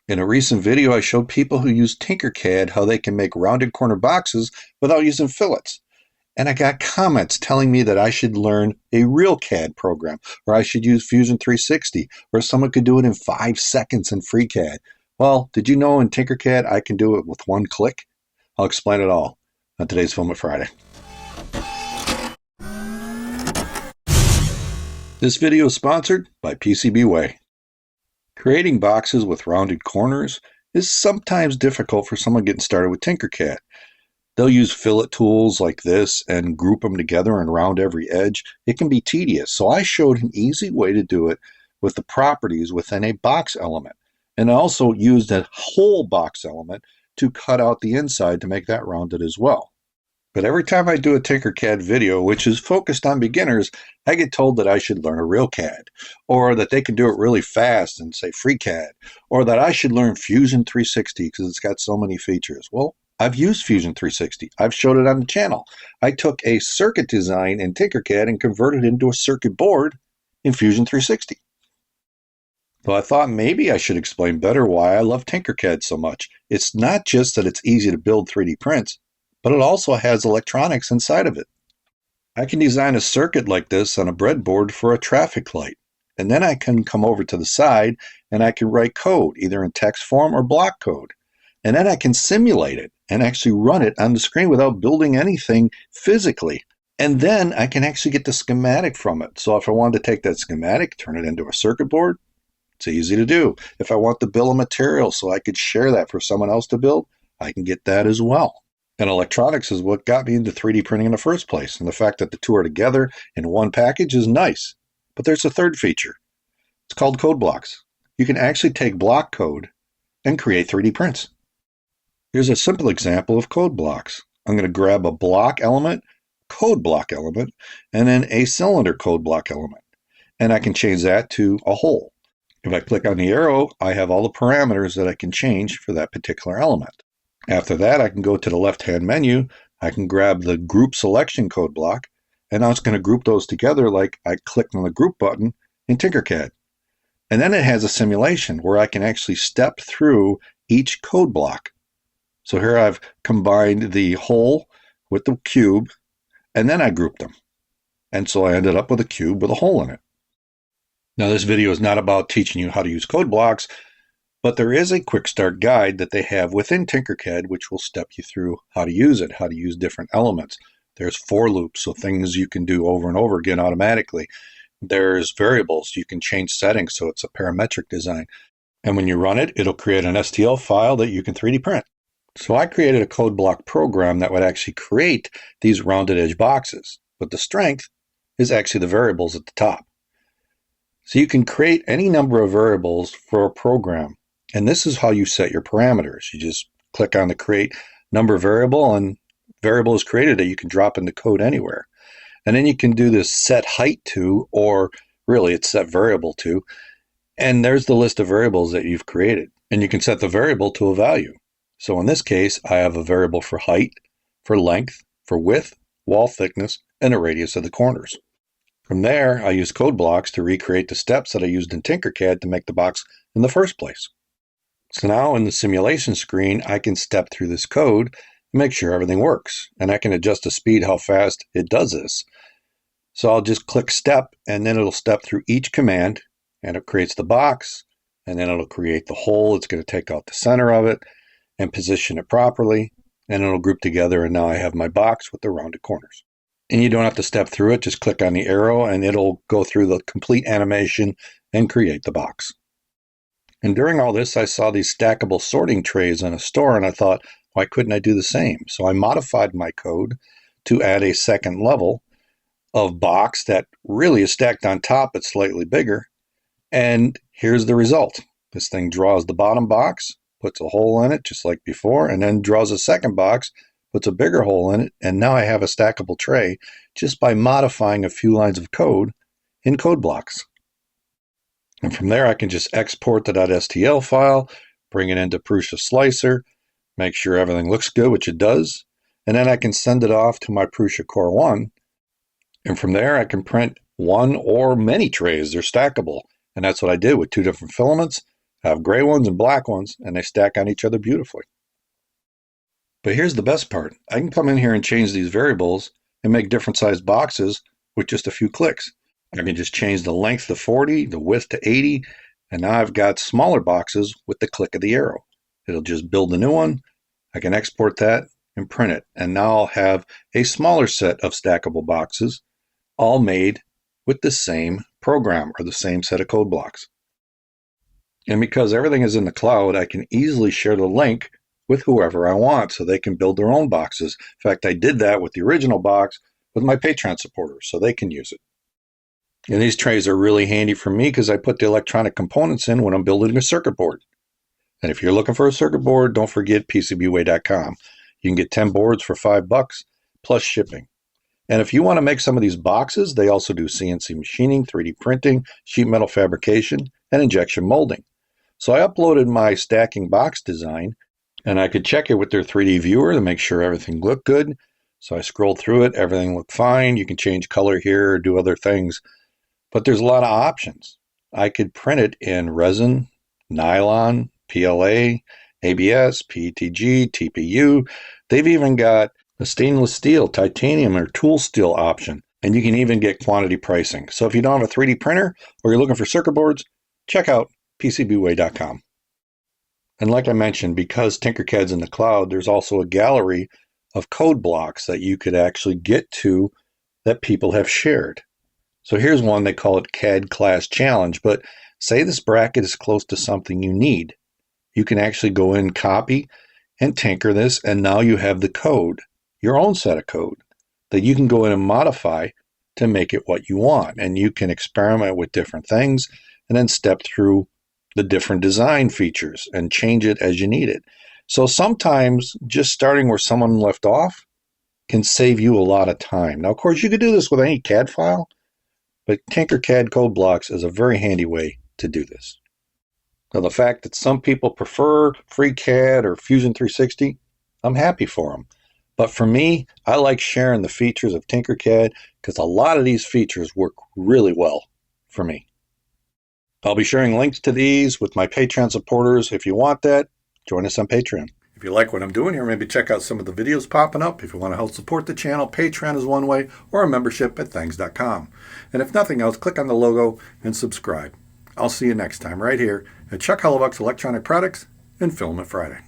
In a recent video, I showed people who use Tinkercad how they can make rounded corner boxes without using fillets. And I got comments telling me that I should learn a real CAD program, or I should use Fusion 360, or someone could do it in 5 seconds in FreeCAD. Well, did you know in Tinkercad I can do it with one click? I'll explain it all on today's Filament Friday. This video is sponsored by PCBWay. Creating boxes with rounded corners is sometimes difficult for someone getting started with Tinkercad. They'll use fillet tools like this and group them together and round every edge. It can be tedious, so I showed an easy way to do it with the properties within a box element. And I also used a whole box element to cut out the inside to make that rounded as well. But every time I do a Tinkercad video, which is focused on beginners, I get told that I should learn a real CAD, or that they can do it really fast and say FreeCAD, or that I should learn Fusion 360 because it's got so many features. Well, I've used Fusion 360. I've showed it on the channel. I took a circuit design in Tinkercad and converted it into a circuit board in Fusion 360. So I thought maybe I should explain better why I love Tinkercad so much. It's not just that it's easy to build 3D prints, but it also has electronics inside of it. I can design a circuit like this on a breadboard for a traffic light, and then I can come over to the side and I can write code, either in text form or block code. And then I can simulate it and actually run it on the screen without building anything physically. And then I can actually get the schematic from it. So if I wanted to take that schematic, turn it into a circuit board, it's easy to do. If I want the bill of materials so I could share that for someone else to build, I can get that as well. And electronics is what got me into 3D printing in the first place. And the fact that the two are together in one package is nice. But there's a third feature. It's called CodeBlocks. You can actually take block code and create 3D prints. Here's a simple example of CodeBlocks. I'm going to grab a block element, code block element, and then a cylinder code block element. And I can change that to a hole. If I click on the arrow, I have all the parameters that I can change for that particular element. After that, I can go to the left-hand menu. I can grab the group selection code block, and now it's going to group those together like I clicked on the group button in Tinkercad. And then it has a simulation where I can actually step through each code block. So here I've combined the hole with the cube, and then I grouped them. And so I ended up with a cube with a hole in it. Now this video is not about teaching you how to use code blocks, but there is a quick start guide that they have within Tinkercad which will step you through how to use it, how to use different elements. There's for loops, so things you can do over and over again automatically. There's variables, you can change settings so it's a parametric design. And when you run it, it'll create an STL file that you can 3D print. So I created a code block program that would actually create these rounded edge boxes, but the strength is actually the variables at the top. So you can create any number of variables for a program. And this is how you set your parameters. You just click on the create number variable and variable is created that you can drop into code anywhere. And then you can do this set height to, or really it's set variable to. And there's the list of variables that you've created. And you can set the variable to a value. So in this case, I have a variable for height, for length, for width, wall thickness, and a radius of the corners. From there, I use code blocks to recreate the steps that I used in Tinkercad to make the box in the first place. So now in the simulation screen, I can step through this code and make sure everything works. And I can adjust the speed, how fast it does this. So I'll just click step, and then it'll step through each command, and it creates the box, and then it'll create the hole. It's going to take out the center of it and position it properly, and it'll group together, and now I have my box with the rounded corners. And you don't have to step through it, just click on the arrow and it'll go through the complete animation and create the box. And during all this, I saw these stackable sorting trays in a store, and I thought, why couldn't I do the same? So I modified my code to add a second level of box that really is stacked on top, but slightly bigger. And here's the result. This thing draws the bottom box, puts a hole in it just like before, and then draws a second box, puts a bigger hole in it, and now I have a stackable tray just by modifying a few lines of code in code blocks. And from there, I can just export the .stl file, bring it into Prusa Slicer, make sure everything looks good, which it does, and then I can send it off to my Prusa Core 1. And from there, I can print one or many trays. They're stackable. And that's what I did with 2 different filaments. I have gray ones and black ones, and they stack on each other beautifully. But here's the best part. I can come in here and change these variables and make different sized boxes with just a few clicks. I can just change the length to 40, the width to 80, and now I've got smaller boxes with the click of the arrow. It'll just build a new one. I can export that and print it. And now I'll have a smaller set of stackable boxes, all made with the same program or the same set of code blocks. And because everything is in the cloud, I can easily share the link with whoever I want so they can build their own boxes. In fact, I did that with the original box with my Patreon supporters so they can use it. And these trays are really handy for me because I put the electronic components in when I'm building a circuit board. And if you're looking for a circuit board, don't forget PCBWay.com. You can get 10 boards for $5 plus shipping. And if you want to make some of these boxes, they also do CNC machining, 3D printing, sheet metal fabrication, and injection molding. So I uploaded my stacking box design, and I could check it with their 3D viewer to make sure everything looked good. So I scrolled through it, everything looked fine. You can change color here or do other things. But there's a lot of options. I could print it in resin, nylon, PLA, ABS, PETG, TPU. They've even got a stainless steel, titanium, or tool steel option. And you can even get quantity pricing. So if you don't have a 3D printer or you're looking for circuit boards, check out PCBWay.com. And like I mentioned, because Tinkercad's in the cloud, there's also a gallery of code blocks that you could actually get to that people have shared. So here's one, they call it CAD Class Challenge, but say this bracket is close to something you need. You can actually go in, copy, and tinker this, and now you have the code, your own set of code, that you can go in and modify to make it what you want. And you can experiment with different things and then step through the different design features and change it as you need it. So sometimes just starting where someone left off can save you a lot of time. Now, of course, you could do this with any CAD file, but Tinkercad CodeBlocks is a very handy way to do this. Now, the fact that some people prefer FreeCAD or Fusion 360, I'm happy for them. But for me, I like sharing the features of Tinkercad because a lot of these features work really well for me. I'll be sharing links to these with my Patreon supporters. If you want that, join us on Patreon. If you like what I'm doing here, maybe check out some of the videos popping up. If you want to help support the channel, Patreon is one way, or a membership at thangs.com. And if nothing else, click on the logo and subscribe. I'll see you next time right here at Chuck Hellebuck's Electronic Products and Filament Friday.